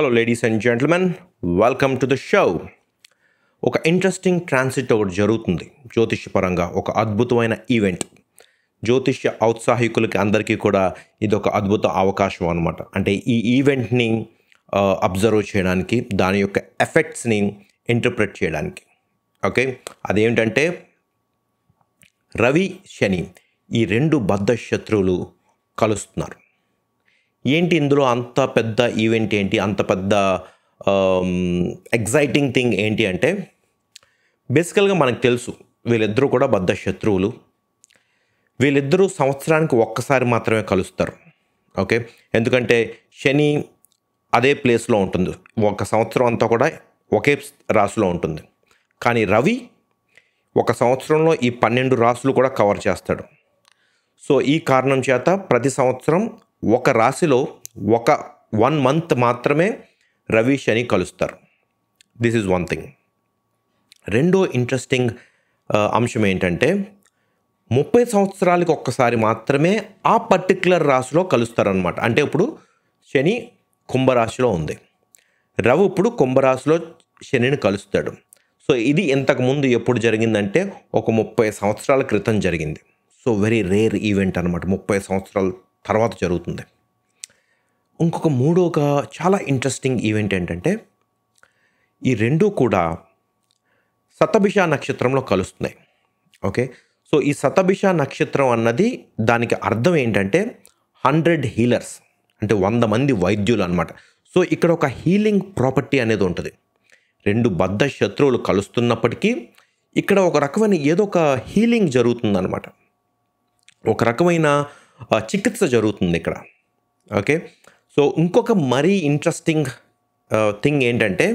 Hello ladies and gentlemen, welcome to the show. ఒక interesting transit ఒకటి జరుగుతుంది జ్యోతిష్యపరంగా, ఒక అద్భుతమైన ఈవెంట్. జ్యోతిష్య ఔత్సాహికులకి అందరికీ కూడా ఇది ఒక అద్భుత అవకాశం అనమాట. అంటే ఈ ఈవెంట్ని అబ్జర్వ్ చేయడానికి, దాని యొక్క ఎఫెక్ట్స్ని ఇంటర్ప్రెట్ చేయడానికి. ఓకే, అదేంటంటే రవి శని ఈ రెండు బద్ధ శత్రువులు కలుస్తున్నారు. ఏంటి ఇందులో అంత పెద్ద ఈవెంట్ ఏంటి, అంత పెద్ద ఎగ్జైటింగ్ థింగ్ ఏంటి అంటే, బేసికల్గా మనకు తెలుసు వీళ్ళిద్దరూ కూడా బద్ధ శత్రువులు. వీళ్ళిద్దరూ సంవత్సరానికి ఒక్కసారి మాత్రమే కలుస్తారు. ఓకే, ఎందుకంటే శని అదే ప్లేస్లో ఉంటుంది, ఒక సంవత్సరం అంతా కూడా ఒకే రాశిలో ఉంటుంది. కానీ రవి ఒక సంవత్సరంలో ఈ 12 రాశులు కూడా కవర్ చేస్తాడు. సో ఈ కారణం చేత ప్రతి సంవత్సరం ఒక రాశిలో ఒక 1 మంత్ మాత్రమే రవి శని కలుస్తారు. This is one thing. రెండో ఇంట్రెస్టింగ్ అంశం ఏంటంటే 30 సంవత్సరాలకి ఒక్కసారి మాత్రమే ఆ పర్టిక్యులర్ రాశిలో కలుస్తారనమాట. అంటే ఇప్పుడు శని కుంభరాశిలో ఉంది, రవి ఇప్పుడు కుంభరాశిలో శనిని కలుస్తాడు. సో ఇది ఇంతకుముందు ఎప్పుడు జరిగిందంటే ఒక 30 సంవత్సరాల క్రితం జరిగింది. సో వెరీ రేర్ ఈవెంట్ అనమాట, 30 సంవత్సరాల తర్వాత జరుగుతుంది. ఇంకొక మూడోగా చాలా ఇంట్రెస్టింగ్ ఈవెంట్ ఏంటంటే, ఈ రెండూ కూడా శతభిష నక్షత్రంలో కలుస్తున్నాయి. ఓకే, సో ఈ శతభిష నక్షత్రం అన్నది దానికి అర్థం ఏంటంటే 100 హీలర్స్, అంటే 100 మంది వైద్యులు అనమాట. సో ఇక్కడ ఒక హీలింగ్ ప్రాపర్టీ అనేది ఉంటుంది. రెండు బద్ధ శత్రువులు కలుస్తున్నప్పటికీ ఇక్కడ ఒక రకమైన ఏదో ఒక హీలింగ్ జరుగుతుందన్నమాట, ఒక రకమైన చికిత్స జరుగుతుంది ఇక్కడ. ఓకే, సో ఇంకొక మరీ ఇంట్రెస్టింగ్ థింగ్ ఏంటంటే,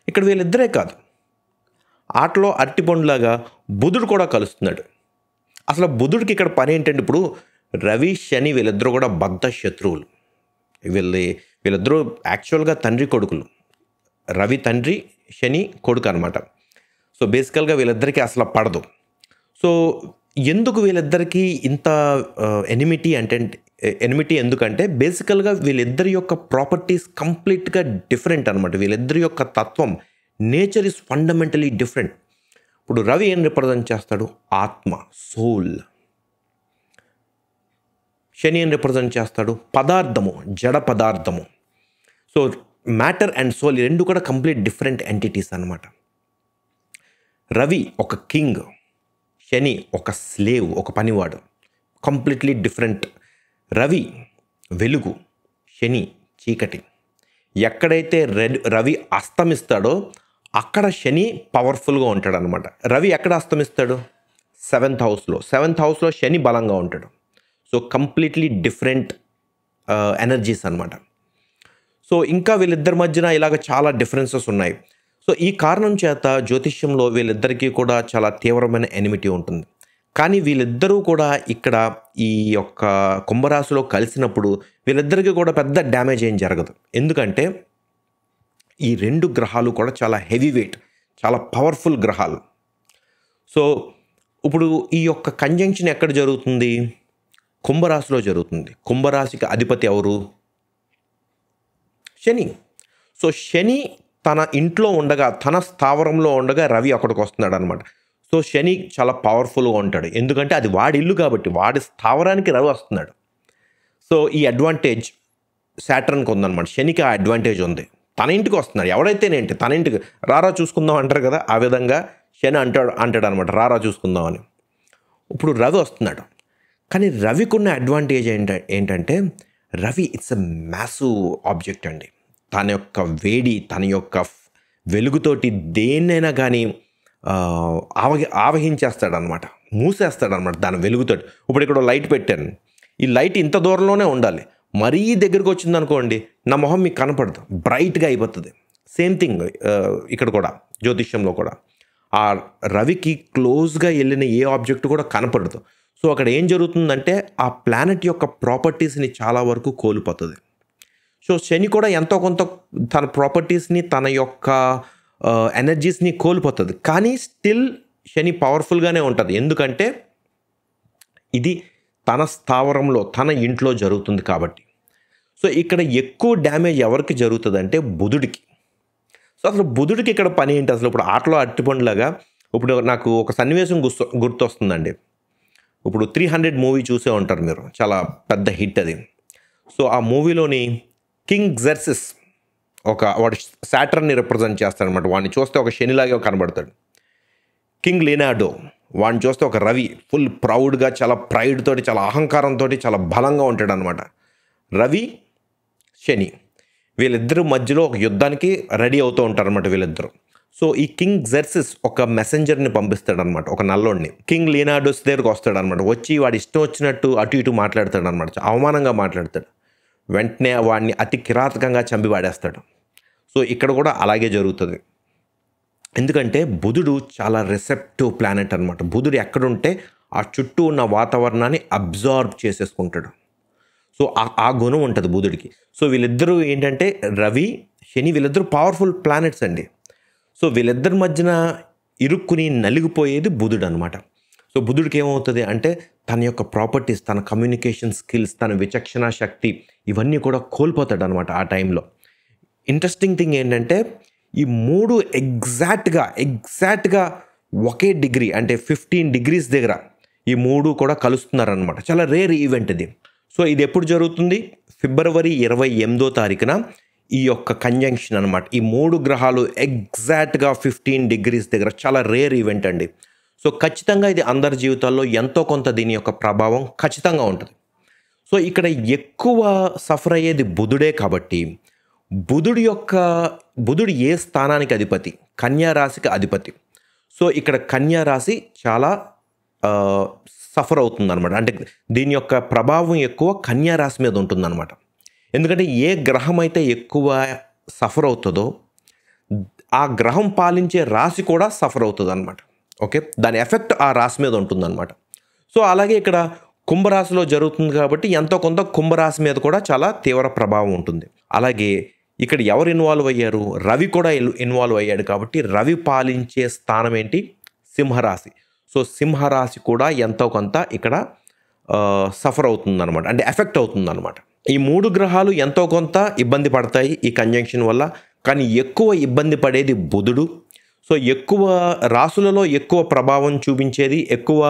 ఇక్కడ వీళ్ళిద్దరే కాదు, ఆటలో అరటిపండులాగా బుధుడు కూడా కలుస్తున్నాడు. అసలు బుధుడికి ఇక్కడ పని ఏంటంటే, ఇప్పుడు రవి శని వీళ్ళిద్దరూ కూడా బద్ధ శత్రువులు. వీళ్ళిద్దరూ యాక్చువల్గా తండ్రి కొడుకులు, రవి తండ్రి శని కొడుకు అనమాట. సో బేసికల్గా వీళ్ళిద్దరికీ అసలు పడదు. సో ఎందుకు వీళ్ళిద్దరికీ ఇంత ఎనిమిటీ ఎందుకంటే, బేసికల్గా వీళ్ళిద్దరి యొక్క ప్రాపర్టీస్ కంప్లీట్గా డిఫరెంట్ అనమాట. వీళ్ళిద్దరి యొక్క తత్వం, నేచర్ ఈజ్ ఫండమెంటలీ డిఫరెంట్. ఇప్పుడు రవి ఏం రిప్రజెంట్ చేస్తాడు? ఆత్మ, సోల్. శని ఏం రిప్రజెంట్ చేస్తాడు? పదార్థము, జడ పదార్థము. సో మ్యాటర్ అండ్ సోల్ ఈ రెండు కూడా కంప్లీట్ డిఫరెంట్ ఎంటిటీస్ అనమాట. రవి ఒక కింగ్, శని ఒక స్లేవ్, ఒక పనివాడు. Completely different. రవి వెలుగు, శని చీకటి. ఎక్కడైతే రవి అస్తమిస్తాడో అక్కడ శని పవర్ఫుల్గా ఉంటాడు అనమాట. రవి ఎక్కడ అస్తమిస్తాడు? 7th హౌస్లో. 7th హౌస్లో శని బలంగా ఉంటాడు. సో కంప్లీట్లీ డిఫరెంట్ ఎనర్జీస్ అనమాట. సో ఇంకా వీళ్ళిద్దరి మధ్యన ఇలాగ చాలా డిఫరెన్సెస్ ఉన్నాయి. సో ఈ కారణం చేత జ్యోతిష్యంలో వీళ్ళిద్దరికీ కూడా చాలా తీవ్రమైన ఎనిమిటీ ఉంటుంది. కానీ వీళ్ళిద్దరూ కూడా ఇక్కడ ఈ యొక్క కుంభరాశిలో కలిసినప్పుడు వీళ్ళిద్దరికీ కూడా పెద్ద డ్యామేజ్ ఏం జరగదు. ఎందుకంటే ఈ రెండు గ్రహాలు కూడా చాలా హెవీ వెయిట్, చాలా పవర్ఫుల్ గ్రహాలు. సో ఇప్పుడు ఈ యొక్క కంజంక్షన్ ఎక్కడ జరుగుతుంది? కుంభరాశిలో జరుగుతుంది. కుంభరాశికి అధిపతి ఎవరు? శని. సో శని తన ఇంట్లో ఉండగా, తన స్థావరంలో ఉండగా రవి అక్కడికి వస్తున్నాడు అనమాట. సో శని చాలా పవర్ఫుల్గా ఉంటాడు, ఎందుకంటే అది వాడి ఇల్లు కాబట్టి, వాడి స్థావరానికి రవి వస్తున్నాడు. సో ఈ అడ్వాంటేజ్ శాటర్న్కి ఉందన్నమాట. శనికి ఆ అడ్వాంటేజ్ ఉంది, తన ఇంటికి వస్తున్నాడు. ఎవడైతేనేంటి తన ఇంటికి రారా చూసుకుందాం అంటారు కదా, ఆ విధంగా శని అంటాడు అనమాట, రారా చూసుకుందాం అని. ఇప్పుడు రవి వస్తున్నాడు. కానీ రవికి ఉన్న అడ్వాంటేజ్ ఏంటంటే Ravi it's a massive object అండి. తన యొక్క వేడి, తన యొక్క వెలుగుతోటి దేన్నైనా కానీ ఆవహించేస్తాడనమాట, మూసేస్తాడనమాట దాని వెలుగుతోటి. ఇప్పుడు ఇక్కడ లైట్ పెట్టాను, ఈ లైట్ ఇంత దూరంలోనే ఉండాలి. మరీ దగ్గరికి వచ్చిందనుకోండి నా మొహం మీకు కనపడదు, బ్రైట్గా అయిపోతుంది. సేమ్ థింగ్ ఇక్కడ కూడా, జ్యోతిష్యంలో కూడా ఆ రవికి క్లోజ్గా వెళ్ళిన ఏ ఆబ్జెక్ట్ కూడా కనపడదు. సో అక్కడ ఏం జరుగుతుందంటే ఆ ప్లానెట్ యొక్క ప్రాపర్టీస్ని చాలా వరకు కోల్పోతుంది. సో శని కూడా ఎంతో కొంత తన ప్రాపర్టీస్ని, తన యొక్క ఎనర్జీస్ని కోల్పోతుంది. కానీ స్టిల్ శని పవర్ఫుల్గానే ఉంటుంది, ఎందుకంటే ఇది తన స్థావరంలో, తన ఇంట్లో జరుగుతుంది కాబట్టి. సో ఇక్కడ ఎక్కువ డ్యామేజ్ ఎవరికి జరుగుతుందంటే బుధుడికి. సో అసలు బుధుడికి ఇక్కడ పని ఏంటి అసలు? ఇప్పుడు ఆటలో అరటిపండులాగా ఇప్పుడు నాకు ఒక సన్నివేశం గుర్తొస్తుందండి. ఇప్పుడు 300 మూవీ చూసే ఉంటారు మీరు, చాలా పెద్ద హిట్ అది. సో ఆ మూవీలోని కింగ్ జెర్సిస్ వాడు సాటర్న్ని రిప్రజెంట్ చేస్తాడనమాట. వాడిని చూస్తే ఒక శనిలాగే కనబడతాడు. కింగ్ లియోనార్డో వాడిని చూస్తే ఒక రవి, ఫుల్ ప్రౌడ్గా, చాలా ప్రైడ్ తోటి, చాలా అహంకారంతో, చాలా బలంగా ఉంటాడు అనమాట. రవి, శని వీళ్ళిద్దరు మధ్యలో ఒక యుద్ధానికి రెడీ అవుతూ ఉంటారనమాట వీళ్ళిద్దరు. సో ఈ కింగ్ జెర్సిస్ ఒక మెసెంజర్ని పంపిస్తాడనమాట, ఒక నల్లోడిని. కింగ్ లియోనార్డోస్ దగ్గరకు వస్తాడనమాట. వచ్చి వాడు ఇష్టం వచ్చినట్టు అటు ఇటు మాట్లాడతాడు అనమాట, అవమానంగా మాట్లాడతాడు. వెంటనే వాడిని అతి కిరాతకంగా చంపి వాడేస్తాడు. సో ఇక్కడ కూడా అలాగే జరుగుతుంది. ఎందుకంటే బుధుడు చాలా రిసెప్టివ్ ప్లానెట్ అనమాట. బుధుడు ఎక్కడుంటే ఆ చుట్టూ ఉన్న వాతావరణాన్ని అబ్జార్బ్ చేసేసుకుంటాడు. సో ఆ గుణం ఉంటుంది బుధుడికి. సో వీళ్ళిద్దరూ ఏంటంటే రవి, శని వీళ్ళిద్దరూ పవర్ఫుల్ ప్లానెట్స్ అండి. సో వీళ్ళిద్దరి మధ్యన ఇరుక్కుని నలిగిపోయేది బుధుడు అనమాట. సో బుధుడికి ఏమవుతుంది అంటే తన యొక్క ప్రాపర్టీస్, తన కమ్యూనికేషన్ స్కిల్స్, తన విచక్షణ శక్తి ఇవన్నీ కూడా కోల్పోతాడు అనమాట ఆ టైంలో. ఇంట్రెస్టింగ్ థింగ్ ఏంటంటే ఈ మూడు ఎగ్జాక్ట్గా ఒకే డిగ్రీ అంటే 15 degrees దగ్గర ఈ మూడు కూడా కలుస్తున్నారనమాట. చాలా రేర్ ఈవెంట్ ఇది. సో ఇది ఎప్పుడు జరుగుతుంది? February 28వ తారీఖున ఈ యొక్క కంజంక్షన్ అనమాట. ఈ మూడు గ్రహాలు ఎగ్జాక్ట్గా 15 degrees దగ్గర, చాలా రేర్ ఈవెంట్ అండి. సో ఖచ్చితంగా ఇది అందరి జీవితాల్లో ఎంతో కొంత దీని యొక్క ప్రభావం ఖచ్చితంగా ఉంటుంది. సో ఇక్కడ ఎక్కువ సఫర్ అయ్యేది బుధుడే కాబట్టి బుధుడు ఏ స్థానానికి అధిపతి? కన్యా రాశికి అధిపతి. సో ఇక్కడ కన్యా రాశి చాలా సఫర్ అవుతుందన్నమాట. అంటే దీని యొక్క ప్రభావం ఎక్కువ కన్యా రాశి మీద ఉంటుందన్నమాట. ఎందుకంటే ఏ గ్రహం అయితే ఎక్కువ సఫర్ అవుతుందో ఆ గ్రహం పాలించే రాశి కూడా సఫర్ అవుతుంది అనమాట. ఓకే, దాని ఎఫెక్ట్ ఆ రాశి మీద ఉంటుందన్నమాట. సో అలాగే ఇక్కడ కుంభరాశిలో జరుగుతుంది కాబట్టి ఎంతో కొంత కుంభరాశి మీద కూడా చాలా తీవ్ర ప్రభావం ఉంటుంది. అలాగే ఇక్కడ ఎవరు ఇన్వాల్వ్ అయ్యారు? రవి కూడా ఇన్వాల్వ్ అయ్యాడు కాబట్టి రవి పాలించే స్థానం ఏంటి? సింహరాశి. సో సింహరాశి కూడా ఎంతో కొంత ఇక్కడ సఫర్ అవుతుందన్నమాట, అంటే ఎఫెక్ట్ అవుతుందన్నమాట. ఈ మూడు గ్రహాలు ఎంతో కొంత ఇబ్బంది పడతాయి ఈ కంజంక్షన్ వల్ల, కానీ ఎక్కువ ఇబ్బంది పడేది బుధుడు. సో ఎక్కువ రాశులలో ఎక్కువ ప్రభావం చూపించేది, ఎక్కువ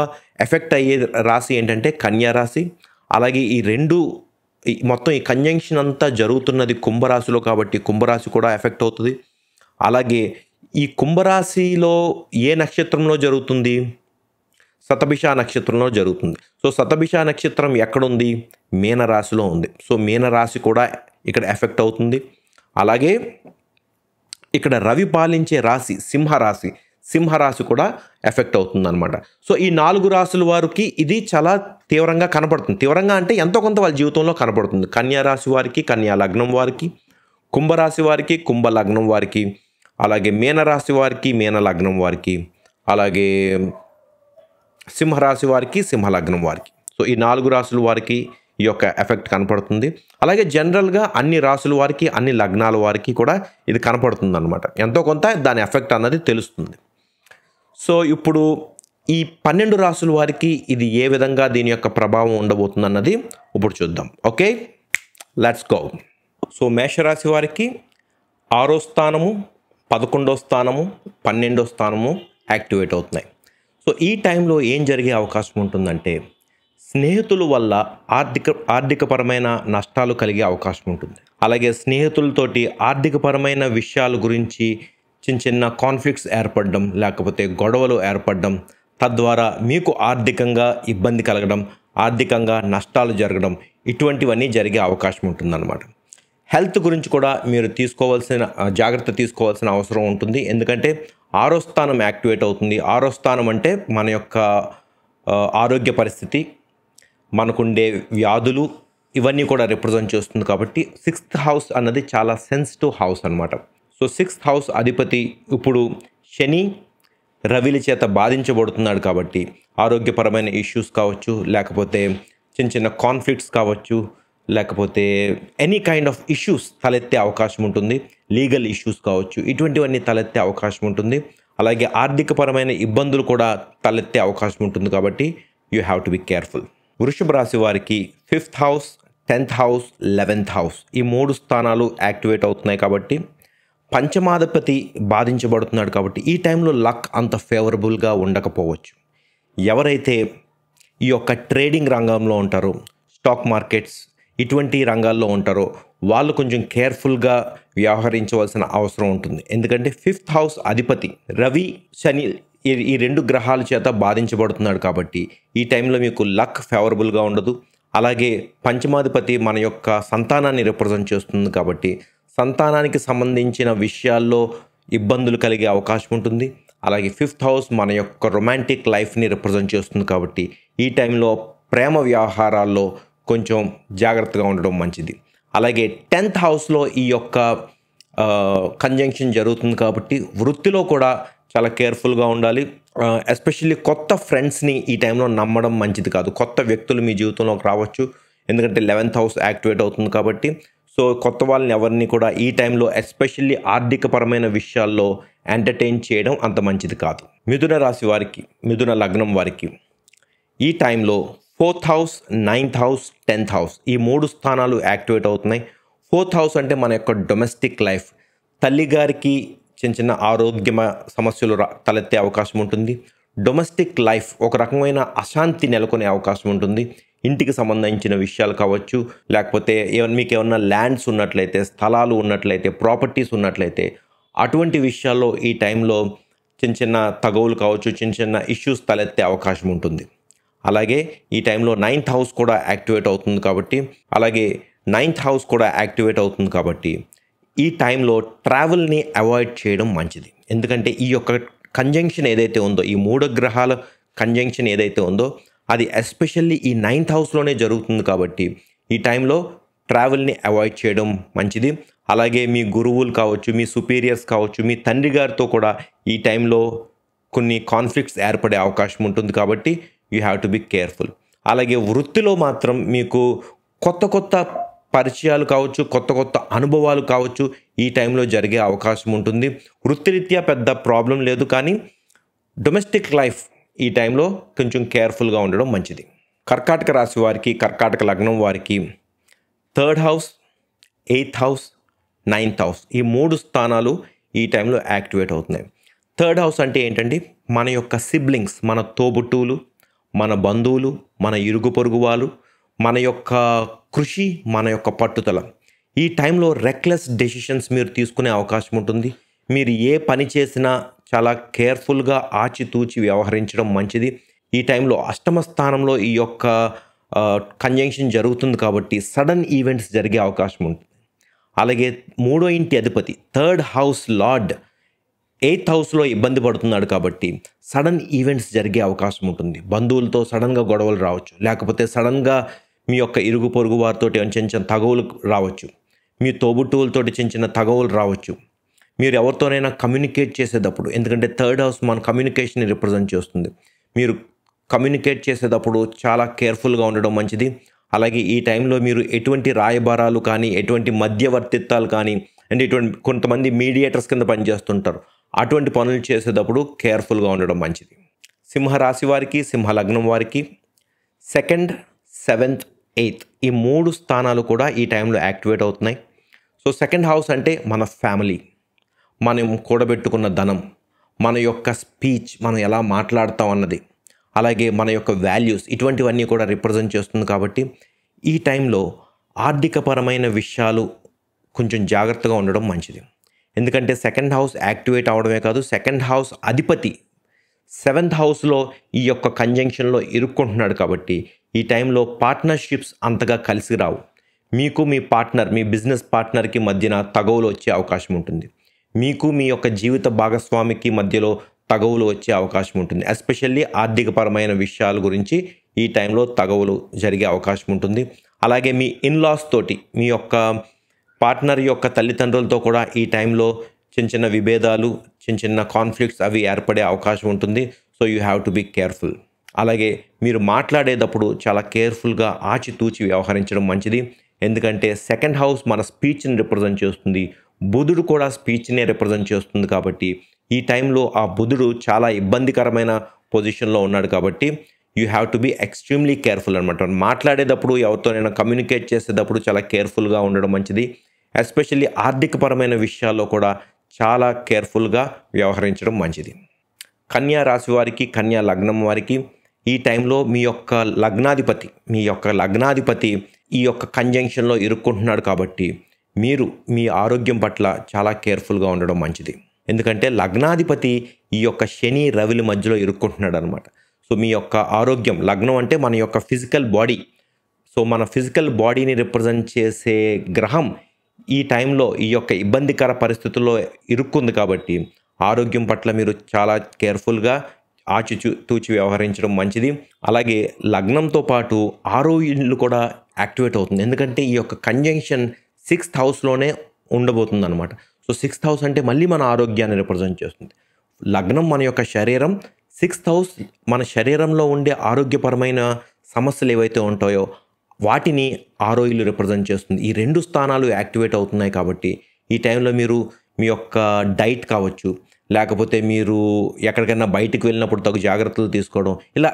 ఎఫెక్ట్ అయ్యే రాశి ఏంటంటే కన్యా రాశి. అలాగే ఈ రెండు మొత్తం ఈ కంజంక్షన్ అంతా జరుగుతున్నది కుంభరాశిలో కాబట్టి కుంభరాశి కూడా ఎఫెక్ట్ అవుతుంది. అలాగే ఈ కుంభరాశిలో ఏ నక్షత్రంలో జరుగుతుంది? శతభిష నక్షత్రంలో జరుగుతుంది. సో శతభిష నక్షత్రం ఎక్కడుంది? మీనరాశిలో ఉంది. సో మీనరాశి కూడా ఇక్కడ ఎఫెక్ట్ అవుతుంది. అలాగే ఇక్కడ రవి పాలించే రాశి సింహరాశి కూడా ఎఫెక్ట్ అవుతుంది అనమాట. సో ఈ 4 రాశుల వారికి ఇది చాలా తీవ్రంగా కనపడుతుంది. తీవ్రంగా అంటే ఎంతో కొంత వాళ్ళ జీవితంలో కనపడుతుంది. కన్యా రాశి వారికి, కన్యా లగ్నం వారికి, కుంభరాశి వారికి, కుంభ లగ్నం వారికి, అలాగే మీనరాశి వారికి, మీన లగ్నం వారికి, అలాగే సింహరాశి వారికి, సింహ లగ్నం వారికి. సో ఈ 4 రాశుల వారికి ఈ యొక్క ఎఫెక్ట్ కనపడుతుంది. అలాగే జనరల్గా అన్ని రాశుల వారికి, అన్ని లగ్నాల వారికి కూడా ఇది కనపడుతుంది అనమాట. ఎంతో కొంత దాని ఎఫెక్ట్ అన్నది తెలుస్తుంది. సో ఇప్పుడు ఈ 12 రాశుల వారికి ఇది ఏ విధంగా దీని యొక్క ప్రభావం ఉండబోతుంది అన్నది ఇప్పుడు చూద్దాం. Okay, let's go. సో మేషరాశి వారికి 6వ స్థానము, 11వ స్థానము, 12వ స్థానము యాక్టివేట్ అవుతున్నాయి. సో ఈ టైంలో ఏం జరిగే అవకాశం ఉంటుందంటే స్నేహితుల వల్ల ఆర్థికపరమైన నష్టాలు కలిగే అవకాశం ఉంటుంది. అలాగే స్నేహితులతోటి ఆర్థికపరమైన విషయాల గురించి చిన్న కాన్ఫ్లిక్ట్స్ ఏర్పడడం, లేకపోతే గొడవలు ఏర్పడడం, తద్వారా మీకు ఆర్థికంగా ఇబ్బంది కలగడం, ఆర్థికంగా నష్టాలు జరగడం, ఇటువంటివన్నీ జరిగే అవకాశం ఉంటుందన్నమాట. హెల్త్ గురించి కూడా మీరు జాగ్రత్త తీసుకోవాల్సిన అవసరం ఉంటుంది. ఎందుకంటే 6వ స్థానం యాక్టివేట్ అవుతుంది. 6వ స్థానం అంటే మన యొక్క ఆరోగ్య పరిస్థితి, మనకుండే వ్యాధులు ఇవన్నీ కూడా రిప్రజెంట్ చేస్తుంది. కాబట్టి 6th హౌస్ అన్నది చాలా సెన్సిటివ్ హౌస్ అనమాట. సో 6th హౌస్ అధిపతి ఇప్పుడు శని రవిల చేత బాధించబడుతున్నాడు కాబట్టి ఆరోగ్యపరమైన ఇష్యూస్ కావచ్చు, లేకపోతే చిన్న కాన్ఫ్లిక్ట్స్ కావచ్చు, లేకపోతే ఎనీ కైండ్ ఆఫ్ ఇష్యూస్ తలెత్తే అవకాశం ఉంటుంది. లీగల్ ఇష్యూస్ కావచ్చు, ఇటువంటివన్నీ తలెత్తే అవకాశం ఉంటుంది. అలాగే ఆర్థికపరమైన ఇబ్బందులు కూడా తలెత్తే అవకాశం ఉంటుంది. కాబట్టి you have to be careful. వృషభ రాశి వారికి 5th house, 10th house, 11th house ఈ 3 స్థానాలు యాక్టివేట్ అవుతున్నాయి కాబట్టి పంచమాధిపతి బాధించబడుతున్నాడు కాబట్టి ఈ టైంలో లక్ అంత ఫేవరబుల్గా ఉండకపోవచ్చు. ఎవరైతే ఈ యొక్క ట్రేడింగ్ రంగంలో ఉంటారో, స్టాక్ మార్కెట్స్ ఇటువంటి రంగాల్లో ఉంటారో వాళ్ళు కొంచెం కేర్ఫుల్గా వ్యవహరించవలసిన అవసరం ఉంటుంది. ఎందుకంటే 5th హౌస్ అధిపతి రవి, శని ఈ 2 గ్రహాల చేత బాధించబడుతున్నాడు కాబట్టి ఈ టైంలో మీకు లక్ ఫేవరబుల్గా ఉండదు. అలాగే పంచమాధిపతి మన యొక్క సంతానాన్ని రిప్రజెంట్ చేస్తుంది కాబట్టి సంతానానికి సంబంధించిన విషయాల్లో ఇబ్బందులు కలిగే అవకాశం ఉంటుంది. అలాగే 5th హౌస్ మన యొక్క రొమాంటిక్ లైఫ్ని రిప్రజెంట్ చేస్తుంది కాబట్టి ఈ టైంలో ప్రేమ వ్యవహారాల్లో కొంచెం జాగ్రత్తగా ఉండడం మంచిది. అలాగే 10th హౌస్లో ఈ యొక్క కంజంక్షన్ జరుగుతుంది కాబట్టి వృత్తిలో కూడా చాలా కేర్ఫుల్గా ఉండాలి. ఎస్పెషల్లీ కొత్త ఫ్రెండ్స్ని ఈ టైంలో నమ్మడం మంచిది కాదు. కొత్త వ్యక్తులు మీ జీవితంలోకి రావచ్చు. ఎందుకంటే 11th హౌస్ యాక్టివేట్ అవుతుంది కాబట్టి. సో కొత్త వాళ్ళని ఎవరిని కూడా ఈ టైంలో ఎస్పెషల్లీ ఆర్థికపరమైన విషయాల్లో ఎంటర్టైన్ చేయడం అంత మంచిది కాదు. మిథున రాశి వారికి, మిథున లగ్నం వారికి ఈ టైంలో 4th house, 9th house, 10th house ఈ 3 స్థానాలు యాక్టివేట్ అవుతున్నాయి. 4th హౌస్ అంటే మన యొక్క డొమెస్టిక్ లైఫ్, తల్లిగారికి చిన్న చిన్న ఆరోగ్య సమస్యలు తలెత్తే అవకాశం ఉంటుంది. డొమెస్టిక్ లైఫ్ ఒక రకమైన అశాంతి నెలకొనే అవకాశం ఉంటుంది. ఇంటికి సంబంధించిన విషయాలు కావచ్చు, లేకపోతే మీకు ఏమన్నా ల్యాండ్స్ ఉన్నట్లయితే, స్థలాలు ఉన్నట్లయితే, ప్రాపర్టీస్ ఉన్నట్లయితే అటువంటి విషయాల్లో ఈ టైంలో చిన్న చిన్న తగవులు కావచ్చు, చిన్న చిన్న ఇష్యూస్ తలెత్తే అవకాశం ఉంటుంది. అలాగే ఈ టైంలో 9th హౌస్ కూడా యాక్టివేట్ అవుతుంది కాబట్టి, అలాగే 9th హౌస్ కూడా యాక్టివేట్ అవుతుంది కాబట్టి ఈ టైంలో ట్రావెల్ని అవాయిడ్ చేయడం మంచిది. ఎందుకంటే ఈ యొక్క కంజంక్షన్ ఏదైతే ఉందో, ఈ 3 గ్రహాల కంజంక్షన్ ఏదైతే ఉందో అది ఎస్పెషల్లీ ఈ 9th హౌస్లోనే జరుగుతుంది కాబట్టి ఈ టైంలో ట్రావెల్ని అవాయిడ్ చేయడం మంచిది. అలాగే మీ గురువులు కావచ్చు, మీ సుపీరియర్స్ కావచ్చు, మీ తండ్రి గారితో కూడా ఈ టైంలో కొన్ని కాన్ఫ్లిక్ట్స్ ఏర్పడే అవకాశం ఉంటుంది కాబట్టి you have to be careful. అలాగే వృత్తిలో మాత్రం మీకు కొత్త కొత్త పరిచయాలు కావచ్చు, కొత్త కొత్త అనుభవాలు కావచ్చు ఈ టైంలో జరిగే అవకాశం ఉంటుంది. వృత్తిరీత్యా పెద్ద ప్రాబ్లం లేదు, కానీ డొమెస్టిక్ లైఫ్ ఈ టైంలో కొంచెం కేర్ఫుల్గా ఉండడం మంచిది. కర్కాటక రాశి వారికి, కర్కాటక లగ్నం వారికి 3rd house, 8th house, 9th house ఈ 3 స్థానాలు ఈ టైంలో యాక్టివేట్ అవుతున్నాయి. 3rd హౌస్ అంటే ఏంటండి, మన యొక్క సిబ్లింగ్స్, మన తోబుట్టువులు, మన బంధువులు, మన ఇరుగు పొరుగు వాళ్ళు, మన యొక్క కృషి, మన యొక్క పట్టుదల. ఈ టైంలో రెక్లెస్ డెసిషన్స్ మీరు తీసుకునే అవకాశం ఉంటుంది. మీరు ఏ పని చేసినా చాలా కేర్ఫుల్గా ఆచితూచి వ్యవహరించడం మంచిది. ఈ టైంలో అష్టమ స్థానంలో ఈ యొక్క కంజంక్షన్ జరుగుతుంది కాబట్టి సడన్ ఈవెంట్స్ జరిగే అవకాశం ఉంటుంది. అలాగే 3వ ఇంటి అధిపతి 3rd హౌస్ లార్డ్ 8th హౌస్లో ఇబ్బంది పడుతున్నాడు కాబట్టి సడన్ ఈవెంట్స్ జరిగే అవకాశం ఉంటుంది. బంధువులతో సడన్గా గొడవలు రావచ్చు, లేకపోతే సడన్గా మీ యొక్క ఇరుగు పొరుగు వారితో చిన్న చిన్న తగవులు రావచ్చు, మీ తోబుట్టువులతోటి చిన్న చిన్న తగవులు రావచ్చు. మీరు ఎవరితోనైనా కమ్యూనికేట్ చేసేటప్పుడు, ఎందుకంటే 3rd హౌస్ మన కమ్యూనికేషన్ని రిప్రజెంట్ చేస్తుంది, మీరు కమ్యూనికేట్ చేసేటప్పుడు చాలా కేర్ఫుల్గా ఉండడం మంచిది. అలాగే ఈ టైంలో మీరు ఎటువంటి రాయబారాలు కానీ, ఎటువంటి మధ్యవర్తిత్వాలు కానీ, అంటే ఇటువంటి కొంతమంది మీడియేటర్స్ కింద పనిచేస్తుంటారు, అటువంటి పనులు చేసేటప్పుడు కేర్ఫుల్గా ఉండడం మంచిది. సింహరాశి వారికి, సింహ లగ్నం వారికి 2nd, 7th, 8th ఈ 3 స్థానాలు కూడా ఈ టైంలో యాక్టివేట్ అవుతున్నాయి. సో 2nd హౌస్ అంటే మన ఫ్యామిలీ, మనం కూడబెట్టుకున్న ధనం, మన యొక్క స్పీచ్, మనం ఎలా మాట్లాడతాం అన్నది, అలాగే మన యొక్క వాల్యూస్, ఇటువంటివన్నీ కూడా రిప్రజెంట్ చేస్తుంది కాబట్టి ఈ టైంలో ఆర్థికపరమైన విషయాలు కొంచెం జాగ్రత్తగా ఉండడం మంచిది. ఎందుకంటే 2nd హౌస్ యాక్టివేట్ అవడమే కాదు, 2nd హౌస్ అధిపతి 7th హౌస్లో ఈ యొక్క కంజంక్షన్లో ఇరుక్కుంటున్నాడు కాబట్టి ఈ టైంలో పార్ట్నర్షిప్స్ అంతగా కలిసి రావు. మీకు మీ పార్ట్నర్, మీ బిజినెస్ పార్ట్నర్కి మధ్యన తగవులు వచ్చే అవకాశం ఉంటుంది. మీకు మీ యొక్క జీవిత భాగస్వామికి మధ్యలో తగవులు వచ్చే అవకాశం ఉంటుంది. ఎస్పెషల్లీ ఆర్థికపరమైన విషయాల గురించి ఈ టైంలో తగవులు జరిగే అవకాశం ఉంటుంది. అలాగే మీ ఇన్లాస్ తోటి, మీ యొక్క పార్ట్నర్ యొక్క తల్లిదండ్రులతో కూడా ఈ టైంలో చిన్న చిన్న విభేదాలు, చిన్న చిన్న కాన్ఫ్లిక్ట్స్ అవి ఏర్పడే అవకాశం ఉంటుంది. So you have to be careful. అలాగే మీరు మాట్లాడేటప్పుడు చాలా కేర్ఫుల్గా ఆచితూచి వ్యవహరించడం మంచిది. ఎందుకంటే 2nd హౌస్ మన స్పీచ్ని రిప్రజెంట్ చేస్తుంది, బుధుడు కూడా స్పీచ్నే రిప్రజెంట్ చేస్తుంది కాబట్టి ఈ టైంలో ఆ బుధుడు చాలా ఇబ్బందికరమైన పొజిషన్లో ఉన్నాడు కాబట్టి you have to be extremely careful అనమాట. మాట్లాడేటప్పుడు ఎవరితోనైనా కమ్యూనికేట్ చేసేటప్పుడు చాలా కేర్ఫుల్గా ఉండడం మంచిది. ఎస్పెషల్లీ ఆర్థికపరమైన విషయాల్లో కూడా చాలా కేర్ఫుల్గా వ్యవహరించడం మంచిది. కన్యా రాశి వారికి, కన్యా లగ్నం వారికి ఈ టైంలో మీ యొక్క లగ్నాధిపతి ఈ యొక్క కంజంక్షన్లో ఇరుక్కుంటున్నాడు కాబట్టి మీరు మీ ఆరోగ్యం పట్ల చాలా కేర్ఫుల్గా ఉండడం మంచిది. ఎందుకంటే లగ్నాధిపతి ఈ యొక్క శని రవిల మధ్యలో ఇరుక్కుంటున్నాడు అనమాట. సో మీ యొక్క ఆరోగ్యం, లగ్నం అంటే మన యొక్క ఫిజికల్ బాడీ, సో మన ఫిజికల్ బాడీని రిప్రజెంట్ చేసే గ్రహం ఈ టైంలో ఈ యొక్క ఇబ్బందికర పరిస్థితుల్లో ఇరుక్కుంది కాబట్టి ఆరోగ్యం పట్ల మీరు చాలా కేర్ఫుల్గా తూచి వ్యవహరించడం మంచిది. అలాగే లగ్నంతో పాటు 6వ ఇల్లు కూడా యాక్టివేట్ అవుతుంది. ఎందుకంటే ఈ యొక్క కంజంక్షన్ 6th హౌస్లోనే ఉండబోతుంది అనమాట. సో 6th హౌస్ అంటే మళ్ళీ మన ఆరోగ్యాన్ని రిప్రజెంట్ చేస్తుంది. లగ్నం మన యొక్క శరీరం, 6th హౌస్ మన శరీరంలో ఉండే ఆరోగ్యపరమైన సమస్యలు ఏవైతే ఉంటాయో వాటిని 6వ ఇల్లు రిప్రజెంట్ చేస్తుంది. ఈ 2 స్థానాలు యాక్టివేట్ అవుతున్నాయి కాబట్టి ఈ టైంలో మీరు మీ యొక్క డైట్ కావచ్చు, లేకపోతే మీరు ఎక్కడికైనా బయటికి వెళ్ళినప్పుడు తగు జాగ్రత్తలు తీసుకోవడం, ఇలా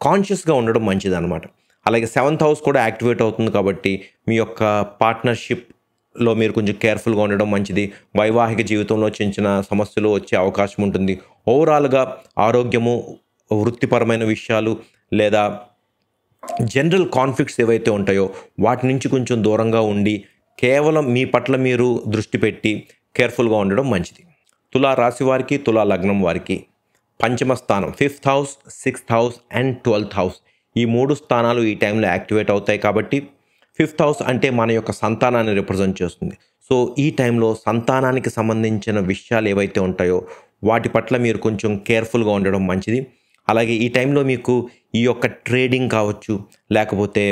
కాన్షియస్గా ఉండడం మంచిది అనమాట. అలాగే 7th హౌస్ కూడా యాక్టివేట్ అవుతుంది కాబట్టి మీ యొక్క పార్ట్నర్షిప్లో మీరు కొంచెం కేర్ఫుల్గా ఉండడం మంచిది. వైవాహిక జీవితంలో చిన్న చిన్న సమస్యలు వచ్చే అవకాశం ఉంటుంది. ఓవరాల్గా ఆరోగ్యము, వృత్తిపరమైన విషయాలు లేదా జనరల్ కాన్ఫ్లిక్ట్స్ ఏవైతే ఉంటాయో వాటి నుంచి కొంచెం దూరంగా ఉండి కేవలం మీ పట్ల మీరు దృష్టి పెట్టి కేర్ఫుల్గా ఉండడం మంచిది. తులా రాశి వారికి, తులా లగ్నం వారికి పంచమ స్థానం 5th house, 6th house and 12th house ఈ 3 స్థానాలు ఈ టైంలో యాక్టివేట్ అవుతాయి కాబట్టి 5th హౌస్ అంటే మన యొక్క సంతానాన్ని రిప్రజెంట్ చేస్తుంది. సో ఈ టైంలో సంతానానికి సంబంధించిన విషయాలు ఏవైతే ఉంటాయో వాటి పట్ల మీరు కొంచెం కేర్ఫుల్గా ఉండడం మంచిది. అలాగే ఈ టైంలో మీకు ఈ యొక్క ట్రేడింగ్ కావచ్చు, లేకపోతే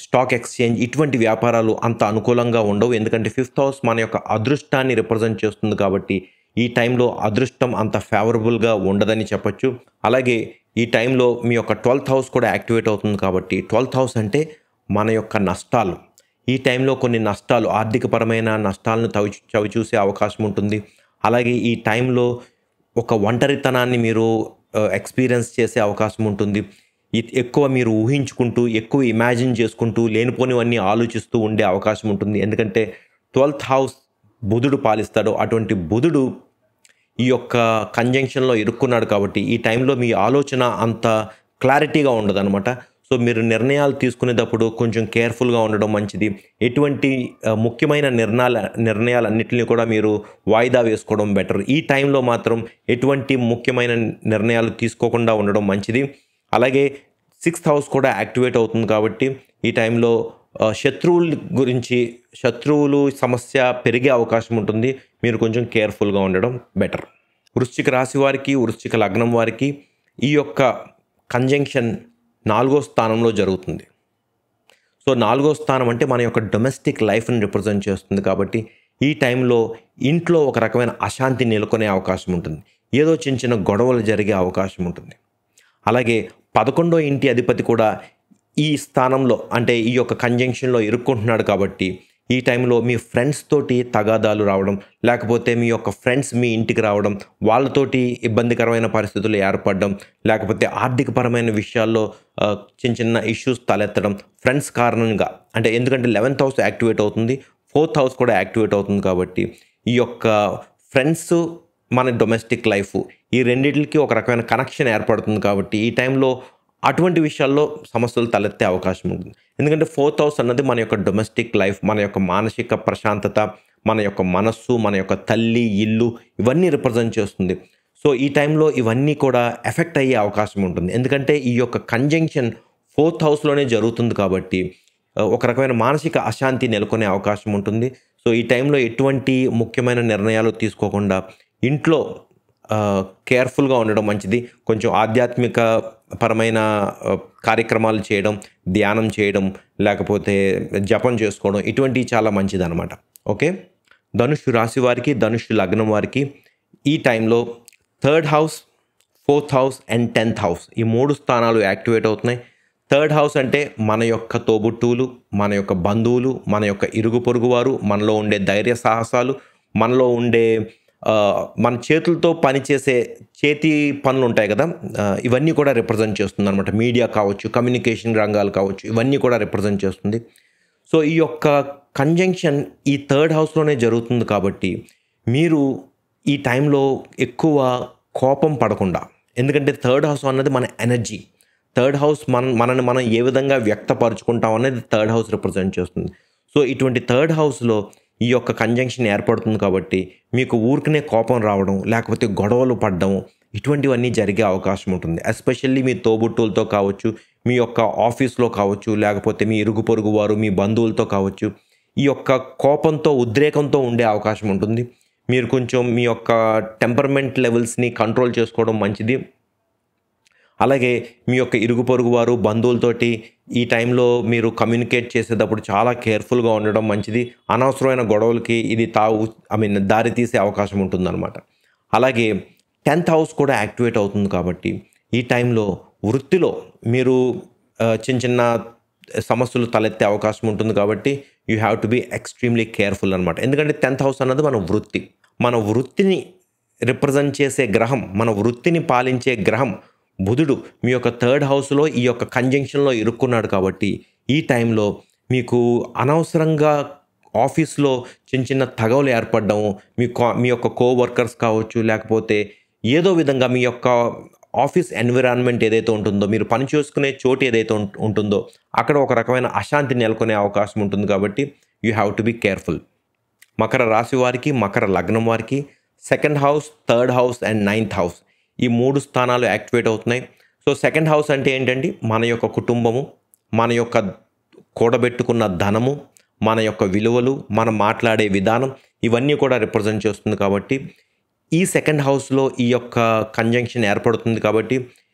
స్టాక్ ఎక్స్చేంజ్, ఇటువంటి వ్యాపారాలు అంత అనుకూలంగా ఉండవు. ఎందుకంటే 5th హౌస్ మన యొక్క అదృష్టాన్ని రిప్రజెంట్ చేస్తుంది కాబట్టి ఈ టైంలో అదృష్టం అంత ఫేవరబుల్గా ఉండదని చెప్పచ్చు. అలాగే ఈ టైంలో మీ యొక్క 12th హౌస్ కూడా యాక్టివేట్ అవుతుంది కాబట్టి 12th హౌస్ అంటే మన యొక్క నష్టాలు. ఈ టైంలో కొన్ని నష్టాలు, ఆర్థికపరమైన నష్టాలను చవిచూసే అవకాశం ఉంటుంది. అలాగే ఈ టైంలో ఒక ఒంటరితనాన్ని మీరు ఎక్స్పీరియన్స్ చేసే అవకాశం ఉంటుంది. ఎక్కువ మీరు ఊహించుకుంటూ, ఎక్కువ ఇమాజిన్ చేసుకుంటూ, లేనిపోనివన్నీ ఆలోచిస్తూ ఉండే అవకాశం ఉంటుంది. ఎందుకంటే 12th హౌస్ బుధుడు పాలిస్తాడు. అటువంటి బుధుడు ఈ యొక్క కంజంక్షన్లో ఇరుక్కున్నాడు కాబట్టి ఈ టైంలో మీ ఆలోచన అంత క్లారిటీగా ఉండదన్నమాట. సో మీరు నిర్ణయాలు తీసుకునేటప్పుడు కొంచెం కేర్ఫుల్గా ఉండడం మంచిది. ఎటువంటి ముఖ్యమైన నిర్ణయాలన్నింటినీ కూడా మీరు వాయిదా వేసుకోవడం బెటర్. ఈ టైంలో మాత్రం ఎటువంటి ముఖ్యమైన నిర్ణయాలు తీసుకోకుండా ఉండడం మంచిది. అలాగే 6th హౌస్ కూడా యాక్టివేట్ అవుతుంది కాబట్టి ఈ టైంలో శత్రువులు సమస్య పెరిగే అవకాశం ఉంటుంది. మీరు కొంచెం కేర్ఫుల్గా ఉండడం బెటర్. వృశ్చిక రాశి వారికి, వృశ్చిక లగ్నం వారికి ఈ యొక్క కంజంక్షన్ 4వ స్థానంలో జరుగుతుంది. సో 4వ స్థానం అంటే మన యొక్క డొమెస్టిక్ లైఫ్ని రిప్రజెంట్ చేస్తుంది కాబట్టి ఈ టైంలో ఇంట్లో ఒక రకమైన అశాంతి నెలకొనే అవకాశం ఉంటుంది. ఏదో చిన్న చిన్న గొడవలు జరిగే అవకాశం ఉంటుంది. అలాగే 11వ ఇంటి అధిపతి కూడా ఈ స్థానంలో అంటే ఈ యొక్క కంజంక్షన్లో ఇరుక్కుంటున్నాడు కాబట్టి ఈ టైంలో మీ ఫ్రెండ్స్ తోటి తగాదాలు రావడం, లేకపోతే మీ యొక్క ఫ్రెండ్స్ మీ ఇంటికి రావడం, వాళ్ళతోటి ఇబ్బందికరమైన పరిస్థితులు ఏర్పడడం, లేకపోతే ఆర్థికపరమైన విషయాల్లో చిన్న చిన్న ఇష్యూస్ తలెత్తడం ఫ్రెండ్స్ కారణంగా. అంటే ఎందుకంటే 11th హౌస్ యాక్టివేట్ అవుతుంది, 4th హౌస్ కూడా యాక్టివేట్ అవుతుంది కాబట్టి ఈ యొక్క ఫ్రెండ్స్, మన డొమెస్టిక్ లైఫ్, ఈ రెండింటికి ఒక రకమైన కనెక్షన్ ఏర్పడుతుంది కాబట్టి ఈ టైంలో అటువంటి విషయాల్లో సమస్యలు తలెత్తే అవకాశం ఉంటుంది. ఎందుకంటే 4th హౌస్ అన్నది మన యొక్క డొమెస్టిక్ లైఫ్, మన యొక్క మానసిక ప్రశాంతత, మన యొక్క మనస్సు, మన యొక్క తల్లి, ఇల్లు ఇవన్నీ రిప్రజెంట్ చేస్తుంది. సో ఈ టైంలో ఇవన్నీ కూడా ఎఫెక్ట్ అయ్యే అవకాశం ఉంటుంది. ఎందుకంటే ఈ యొక్క కంజంక్షన్ 4th హౌస్లోనే జరుగుతుంది కాబట్టి ఒక రకమైన మానసిక అశాంతి నెలకొనే అవకాశం ఉంటుంది. సో ఈ టైంలో ఎటువంటి ముఖ్యమైన నిర్ణయాలు తీసుకోకుండా ఇంట్లో కేర్ఫుల్గా ఉండడం మంచిది. కొంచెం ఆధ్యాత్మిక పరమైన కార్యక్రమాలు చేయడం, ధ్యానం చేయడం, లేకపోతే జపం చేసుకోవడం ఇటువంటివి చాలా మంచిది అనమాట. ఓకే, ధనుస్సు రాశి వారికి, ధనుస్సు లగ్నం వారికి ఈ టైంలో 3rd house, 4th house and 10th house ఈ 3 స్థానాలు యాక్టివేట్ అవుతున్నాయి. 3rd హౌస్ అంటే మన యొక్క తోబుట్టువులు, మన యొక్క బంధువులు, మన యొక్క ఇరుగు పొరుగు వారు, మనలో ఉండే ధైర్య సాహసాలు, మనలో ఉండే మన చేతులతో పనిచేసే చేతి పనులు ఉంటాయి కదా, ఇవన్నీ కూడా రిప్రజెంట్ చేస్తుంది అనమాట. మీడియా కావచ్చు, కమ్యూనికేషన్ రంగాలు కావచ్చు, ఇవన్నీ కూడా రిప్రజెంట్ చేస్తుంది. సో ఈ యొక్క కంజంక్షన్ ఈ థర్డ్ హౌస్లోనే జరుగుతుంది కాబట్టి మీరు ఈ టైంలో ఎక్కువ కోపం పడకుండా, ఎందుకంటే థర్డ్ హౌస్ అన్నది మన ఎనర్జీ. థర్డ్ హౌస్ మనని మనం ఏ విధంగా వ్యక్తపరుచుకుంటాం అనేది థర్డ్ హౌస్ రిప్రజెంట్ చేస్తుంది. సో ఇటువంటి థర్డ్ హౌస్లో ఈ యొక్క కంజంక్షన్ ఏర్పడుతుంది కాబట్టి మీకు ఊరికనే కోపం రావడం, లేకపోతే గొడవలు పడడం, ఇటువంటివన్నీ జరిగే అవకాశం ఉంటుంది. ఎస్పెషల్లీ మీ తోబుట్టువులతో కావచ్చు, మీ యొక్క ఆఫీస్లో కావచ్చు, లేకపోతే మీ ఇరుగు పొరుగు వారు, మీ బంధువులతో కావచ్చు, ఈ యొక్క కోపంతో, ఉద్రేకంతో ఉండే అవకాశం ఉంటుంది. మీరు కొంచెం మీ యొక్క టెంపర్మెంట్ లెవెల్స్ని కంట్రోల్ చేసుకోవడం మంచిది. అలాగే మీ యొక్క ఇరుగు పొరుగు వారు, బంధువులతోటి ఈ టైంలో మీరు కమ్యూనికేట్ చేసేటప్పుడు చాలా కేర్ఫుల్గా ఉండడం మంచిది. అనవసరమైన గొడవలకి ఇది దారి తీసే అవకాశం ఉంటుందన్నమాట. అలాగే 10th హౌస్ కూడా యాక్టివేట్ అవుతుంది కాబట్టి ఈ టైంలో వృత్తిలో మీరు చిన్న చిన్న సమస్యలు తలెత్తే అవకాశం ఉంటుంది కాబట్టి you have to be extremely careful అనమాట. ఎందుకంటే 10th హౌస్ అన్నది మన వృత్తిని రిప్రజెంట్ చేసే గ్రహం, మన వృత్తిని పాలించే గ్రహం బుధుడు మీ యొక్క థర్డ్ హౌస్లో ఈ యొక్క కంజంక్షన్లో ఇరుక్కున్నాడు కాబట్టి ఈ టైంలో మీకు అనవసరంగా ఆఫీస్లో చిన్న చిన్న తగవలు ఏర్పడడం, మీ యొక్క కోవర్కర్స్ కావచ్చు, లేకపోతే ఏదో విధంగా మీ యొక్క ఆఫీస్ ఎన్విరాన్మెంట్ ఏదైతే ఉంటుందో, మీరు పని చేసుకునే చోటు ఏదైతే ఉంటుందో అక్కడ ఒక రకమైన అశాంతి నెలకొనే అవకాశం ఉంటుంది కాబట్టి you have to be careful. మకర రాశి వారికి, మకర లగ్నం వారికి 2nd house, 3rd house and 9th house ఈ 3 స్థానాలు యాక్టివేట్ అవుతున్నాయి. సో 2nd హౌస్ అంటే ఏంటండి, మన యొక్క కుటుంబము, మన యొక్క కూడబెట్టుకున్న ధనము, మన యొక్క విలువలు, మనం మాట్లాడే విధానం, ఇవన్నీ కూడా రిప్రజెంట్ చేస్తుంది కాబట్టి ఈ 2nd హౌస్లో ఈ యొక్క కంజంక్షన్ ఏర్పడుతుంది కాబట్టి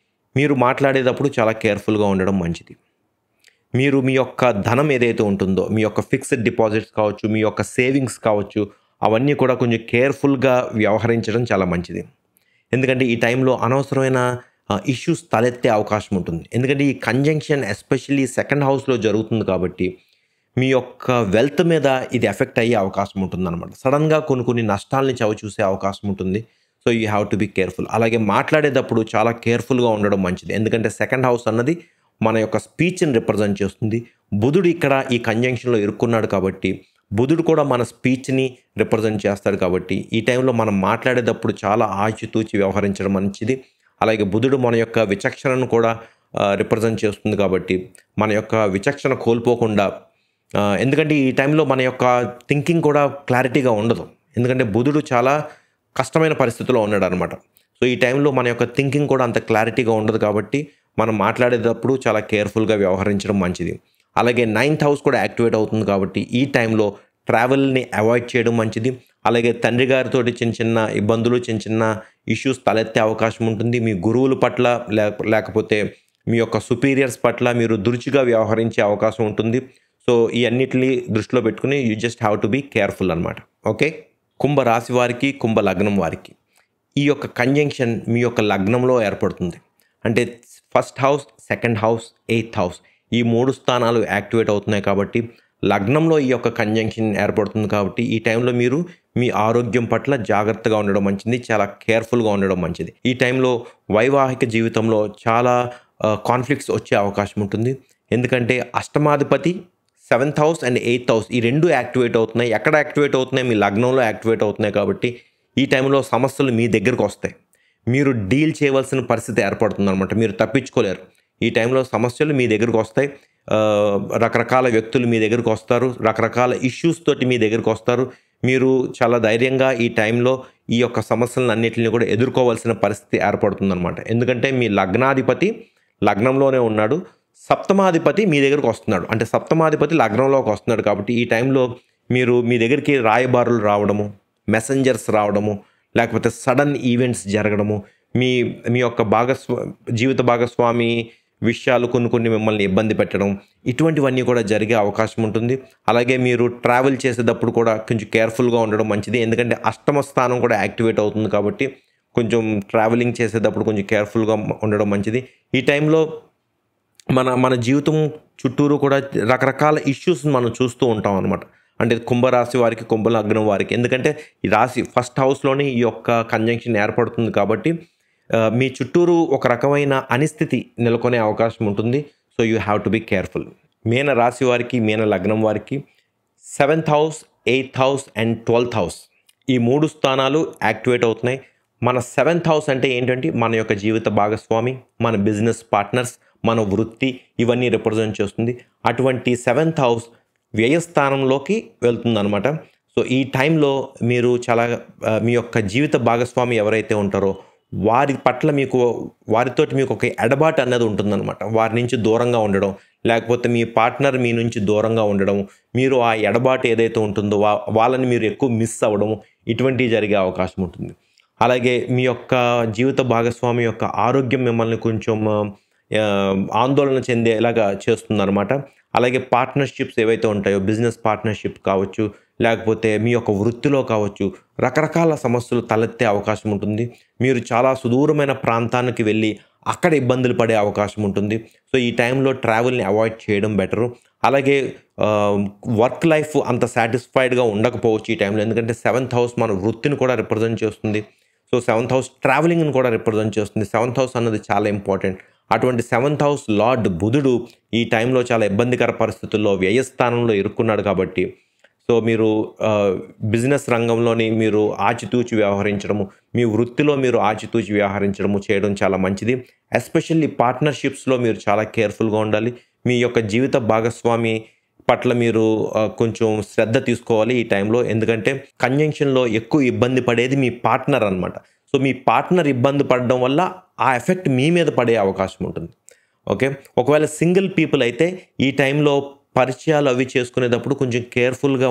మీరు మాట్లాడేటప్పుడు చాలా కేర్ఫుల్గా ఉండడం మంచిది. మీరు మీ యొక్క ధనం ఏదైతే ఉంటుందో, మీ యొక్క ఫిక్స్డ్ డిపాజిట్స్ కావచ్చు, మీ యొక్క సేవింగ్స్ కావచ్చు, అవన్నీ కూడా కొంచెం కేర్ఫుల్గా వ్యవహరించడం చాలా మంచిది. ఎందుకంటే ఈ టైంలో అనవసరమైన ఇష్యూస్ తలెత్తే అవకాశం ఉంటుంది. ఎందుకంటే ఈ కంజంక్షన్ ఎస్పెషల్లీ 2nd హౌస్లో జరుగుతుంది కాబట్టి మీ యొక్క వెల్త్ మీద ఇది ఎఫెక్ట్ అయ్యే అవకాశం ఉంటుందన్నమాట. సడన్గా కొన్ని నష్టాలని చవిచూసే అవకాశం ఉంటుంది. So you have to be careful. అలాగే మాట్లాడేటప్పుడు చాలా కేర్ఫుల్గా ఉండడం మంచిది. ఎందుకంటే 2nd హౌస్ అన్నది మన యొక్క స్పీచ్ని రిప్రజెంట్ చేస్తుంది. బుధుడు ఇక్కడ ఈ కంజంక్షన్లో ఇరుక్కున్నాడు కాబట్టి బుధుడు కూడా మన స్పీచ్ని రిప్రజెంట్ చేస్తాడు కాబట్టి ఈ టైంలో మనం మాట్లాడేటప్పుడు చాలా ఆచితూచి వ్యవహరించడం మంచిది. అలాగే బుధుడు మన యొక్క విచక్షణను కూడా రిప్రజెంట్ చేస్తుంది కాబట్టి మన యొక్క విచక్షణ కోల్పోకుండా, ఎందుకంటే ఈ టైంలో మన యొక్క థింకింగ్ కూడా క్లారిటీగా ఉండదు. ఎందుకంటే బుధుడు చాలా కష్టమైన పరిస్థితిలో ఉన్నాడు అనమాట. సో ఈ టైంలో మన యొక్క థింకింగ్ కూడా అంత క్లారిటీగా ఉండదు కాబట్టి మనం మాట్లాడేటప్పుడు చాలా కేర్ఫుల్గా వ్యవహరించడం మంచిది. అలాగే 9th హౌస్ కూడా యాక్టివేట్ అవుతుంది కాబట్టి ఈ టైంలో ట్రావెల్ని అవాయిడ్ చేయడం మంచిది. అలాగే తండ్రి గారితో చిన్న ఇబ్బందులు, చిన్న ఇష్యూస్ తలెత్తే అవకాశం ఉంటుంది. మీ గురువుల పట్ల లేకపోతే మీ యొక్క సుపీరియర్స్ పట్ల మీరు దురుచిగా వ్యవహరించే అవకాశం ఉంటుంది. సో ఈ అన్నిటిని దృష్టిలో పెట్టుకుని you just have to be careful అనమాట. ఓకే, కుంభ రాశి వారికి, కుంభ లగ్నం వారికి ఈ యొక్క కంజంక్షన్ మీ యొక్క లగ్నంలో ఏర్పడుతుంది. అంటే 1st house, 2nd house, 8th house ఈ 3 స్థానాలు యాక్టివేట్ అవుతున్నాయి కాబట్టి లగ్నంలో ఈ యొక్క కంజంక్షన్ ఏర్పడుతుంది కాబట్టి ఈ టైంలో మీరు మీ ఆరోగ్యం పట్ల జాగ్రత్తగా ఉండడం మంచిది, చాలా కేర్ఫుల్గా ఉండడం మంచిది. ఈ టైంలో వైవాహిక జీవితంలో చాలా కాన్ఫ్లిక్ట్స్ వచ్చే అవకాశం ఉంటుంది. ఎందుకంటే అష్టమాధిపతి 7th house and 8th house ఈ 2 యాక్టివేట్ అవుతున్నాయి. ఎక్కడ యాక్టివేట్ అవుతున్నాయి? మీ లగ్నంలో యాక్టివేట్ అవుతున్నాయి కాబట్టి ఈ టైంలో సమస్యలు మీ దగ్గరకు వస్తాయి. మీరు డీల్ చేయవలసిన పరిస్థితి ఏర్పడుతుంది అనమాట. మీరు తప్పించుకోలేరు. ఈ టైంలో సమస్యలు మీ దగ్గరకు వస్తాయి. రకరకాల వ్యక్తులు మీ దగ్గరకు వస్తారు, రకరకాల ఇష్యూస్ తోటి మీ దగ్గరకు వస్తారు. మీరు చాలా ధైర్యంగా ఈ టైంలో ఈ యొక్క సమస్యలను అన్నింటినీ కూడా ఎదుర్కోవాల్సిన పరిస్థితి ఏర్పడుతుందన్నమాట. ఎందుకంటే మీ లగ్నాధిపతి లగ్నంలోనే ఉన్నాడు, సప్తమాధిపతి మీ దగ్గరకు వస్తున్నాడు. అంటే సప్తమాధిపతి లగ్నంలోకి వస్తున్నాడు కాబట్టి ఈ టైంలో మీరు మీ దగ్గరికి రాయబారులు రావడము, మెసెంజర్స్ రావడము, లేకపోతే సడన్ ఈవెంట్స్ జరగడము, మీ యొక్క జీవిత భాగస్వామి విషయాలు కొన్ని మిమ్మల్ని ఇబ్బంది పెట్టడం, ఇటువంటివన్నీ కూడా జరిగే అవకాశం ఉంటుంది. అలాగే మీరు ట్రావెల్ చేసేటప్పుడు కూడా కొంచెం కేర్ఫుల్గా ఉండడం మంచిది. ఎందుకంటే అష్టమ స్థానం కూడా యాక్టివేట్ అవుతుంది కాబట్టి కొంచెం ట్రావెలింగ్ చేసేటప్పుడు కొంచెం కేర్ఫుల్గా ఉండడం మంచిది. ఈ టైంలో మన జీవితం చుట్టూరు కూడా రకరకాల ఇష్యూస్ మనం చూస్తూ ఉంటాం అనమాట. అంటే కుంభరాశి వారికి, కుంభలగ్నం వారికి. ఎందుకంటే ఈ రాశి ఫస్ట్ హౌస్‌లోనే ఈ యొక్క కంజంక్షన్ ఏర్పడుతుంది కాబట్టి మీ చుట్టూరు ఒక రకమైన అనిస్థితి నెలకొనే అవకాశం ఉంటుంది. So, you have to be careful. మీన రాశి వారికి, మీన లగ్నం వారికి 7th house, 8th house and 12th house ఈ 3 స్థానాలు యాక్టివేట్ అవుతున్నాయి. మన 7th హౌస్ అంటే ఏంటంటే మన యొక్క జీవిత భాగస్వామి, మన బిజినెస్ పార్ట్నర్స్, మన వృత్తి ఇవన్నీ రిప్రజెంట్ చేస్తుంది. అటువంటి 7th హౌస్ వ్యయస్థానంలోకి వెళ్తుందనమాట. సో, ఈ టైంలో మీరు చాలా మీ యొక్క జీవిత భాగస్వామి ఎవరైతే ఉంటారో వారి పట్ల వారితోటి మీకు ఒక ఎడబాటు అన్నది ఉంటుందన్నమాట. వారి నుంచి దూరంగా ఉండడం, లేకపోతే మీ పార్ట్నర్ మీ నుంచి దూరంగా ఉండడం, మీరు ఆ ఎడబాటు ఏదైతే ఉంటుందో వాళ్ళని మీరు ఎక్కువ మిస్ అవ్వడం, ఇటువంటివి జరిగే అవకాశం ఉంటుంది. అలాగే మీ యొక్క జీవిత భాగస్వామి యొక్క ఆరోగ్యం మిమ్మల్ని కొంచెం ఆందోళన చెందేలాగా చేస్తుందన్నమాట. అలాగే పార్ట్నర్షిప్స్ ఏవైతే ఉంటాయో, బిజినెస్ పార్ట్నర్షిప్ కావచ్చు, లేకపోతే మీ యొక్క వృత్తిలో కావచ్చు, రకరకాల సమస్యలు తలెత్తే అవకాశం ఉంటుంది. మీరు చాలా సుదూరమైన ప్రాంతానికి వెళ్ళి అక్కడ ఇబ్బందులు పడే అవకాశం ఉంటుంది. సో, ఈ టైంలో ట్రావెల్ని అవాయిడ్ చేయడం బెటరు. అలాగే వర్క్ లైఫ్ అంత సాటిస్ఫైడ్గా ఉండకపోవచ్చు ఈ టైంలో. ఎందుకంటే 7th హౌస్ మన వృత్తిని కూడా రిప్రజెంట్ చేస్తుంది. సో, 7th హౌస్ ట్రావెలింగ్ని కూడా రిప్రజెంట్ చేస్తుంది. 7th హౌస్ అన్నది చాలా ఇంపార్టెంట్. అటువంటి 7th హౌస్ లార్డ్ బుధుడు ఈ టైంలో చాలా ఇబ్బందికర పరిస్థితుల్లో వ్యయస్థానంలో ఇరుక్కున్నాడు కాబట్టి, సో, మీరు బిజినెస్ రంగంలోని మీరు ఆచితూచి వ్యవహరించడము, మీ వృత్తిలో మీరు ఆచితూచి వ్యవహరించడము చేయడం చాలా మంచిది. ఎస్పెషల్లీ పార్ట్నర్షిప్స్లో మీరు చాలా కేర్ఫుల్గా ఉండాలి. మీ యొక్క జీవిత భాగస్వామి పట్ల మీరు కొంచెం శ్రద్ధ తీసుకోవాలి ఈ టైంలో. ఎందుకంటే కంజంక్షన్లో ఎక్కువ ఇబ్బంది పడేది మీ పార్ట్నర్ అనమాట. సో, మీ పార్ట్నర్ ఇబ్బంది పడడం వల్ల ఆ ఎఫెక్ట్ మీ మీద పడే అవకాశం ఉంటుంది. ఓకే, ఒకవేళ సింగిల్ పీపుల్ అయితే ఈ టైంలో పరిచయాలు అవి చేసుకునేటప్పుడు కొంచెం కేర్ఫుల్గా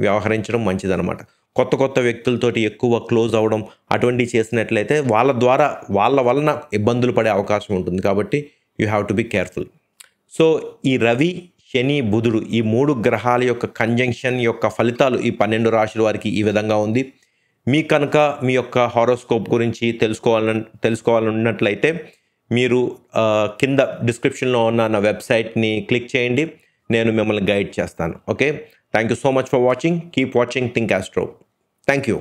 వ్యవహరించడం మంచిదన్నమాట. కొత్త వ్యక్తులతోటి ఎక్కువ క్లోజ్ అవ్వడం అటువంటివి చేసినట్లయితే వాళ్ళ వలన ఇబ్బందులు పడే అవకాశం ఉంటుంది. కాబట్టి you have to be careful. So, ఈ రవి, శని, బుధుడు ఈ 3 గ్రహాల యొక్క కంజంక్షన్ యొక్క ఫలితాలు ఈ 12 రాశుల వారికి ఈ విధంగా ఉంది. మీ కనుక మీ యొక్క హారోస్కోప్ గురించి తెలుసుకోవాలన్నట్లయితే మీరు కింద డిస్క్రిప్షన్లో ఉన్న నా వెబ్సైట్ని క్లిక్ చేయండి. నేను మిమ్మల్ని గైడ్ చేస్తాను. Okay, thank you so much for watching. Keep watching Think Astro. Thank you.